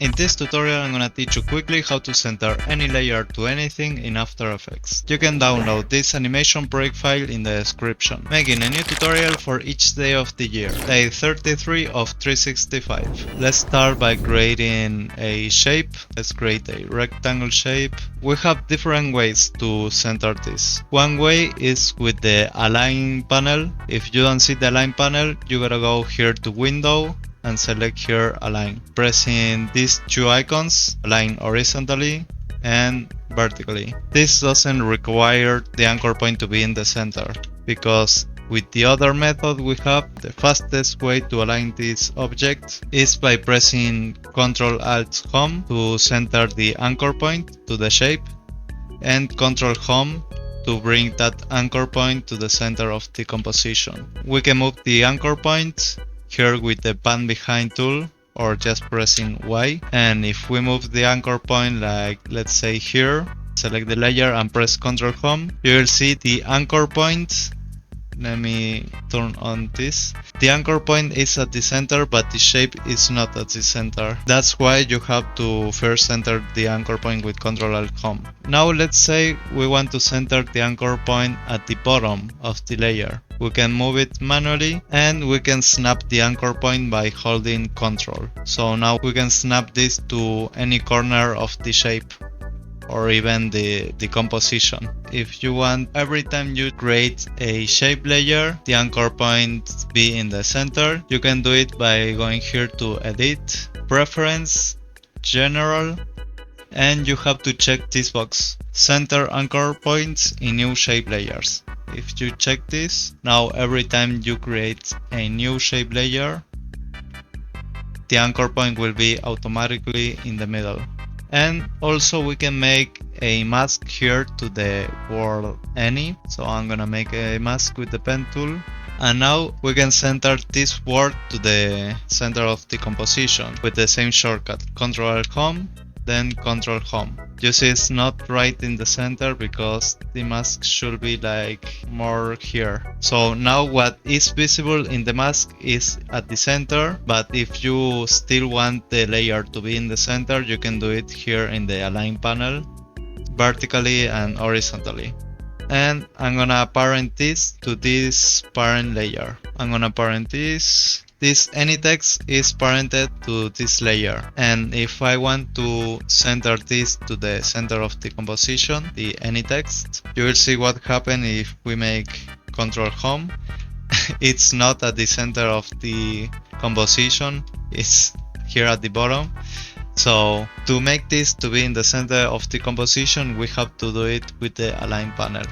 In this tutorial I'm gonna teach you quickly how to center any layer to anything in After Effects. You can download this animation project file in the description. Making a new tutorial for each day of the year. Day 33 of 365. Let's start by creating a shape. Let's create a rectangle shape. We have different ways to center this. One way is with the Align panel. If you don't see the Align panel, you gotta go here to Window and select here Align. Pressing these two icons, align horizontally and vertically. This doesn't require the anchor point to be in the center, because with the other method we have, the fastest way to align this object is by pressing Ctrl Alt Home to center the anchor point to the shape, and Ctrl Home to bring that anchor point to the center of the composition. We can move the anchor point here with the pan behind tool, or just pressing Y. And if we move the anchor point, like let's say here, select the layer and press Ctrl Home, you will see the anchor point. Let me turn on this. The anchor point is at the center, but the shape is not at the center. That's why you have to first center the anchor point with Ctrl Alt Home. Now let's say we want to center the anchor point at the bottom of the layer. We can move it manually, and we can snap the anchor point by holding Ctrl. So now we can snap this to any corner of the shape, or even the composition. If you want every time you create a shape layer, the anchor point be in the center, you can do it by going here to Edit, Preference, General, and you have to check this box, Center Anchor Points in New Shape Layers. If you check this, now every time you create a new shape layer, the anchor point will be automatically in the middle. And also we can make a mask here to the word any. So I'm gonna make a mask with the pen tool. And now we can center this word to the center of the composition with the same shortcut, Ctrl Home, then Ctrl Home. You see it's not right in the center because the mask should be like more here. So now what is visible in the mask is at the center, but if you still want the layer to be in the center, you can do it here in the Align panel, vertically and horizontally. And I'm gonna parent this to this parent layer. I'm gonna parent this. This any text is parented to this layer, and if I want to center this to the center of the composition, the any text, you will see what happens if we make Ctrl Home. It's not at the center of the composition, it's here at the bottom. So to make this to be in the center of the composition, we have to do it with the Align panel,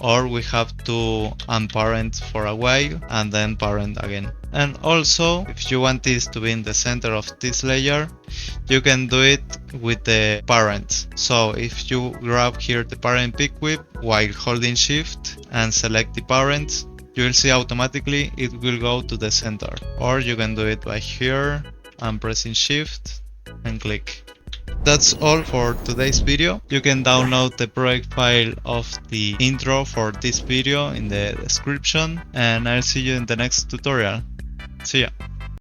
or we have to unparent for a while and then parent again. And also, if you want this to be in the center of this layer, you can do it with the parent. So if you grab here the parent pick whip while holding shift and select the parent, you will see automatically it will go to the center. Or you can do it by here and pressing shift and click. That's all for today's video. You can download the project file of the intro for this video in the description, and I'll see you in the next tutorial. See ya!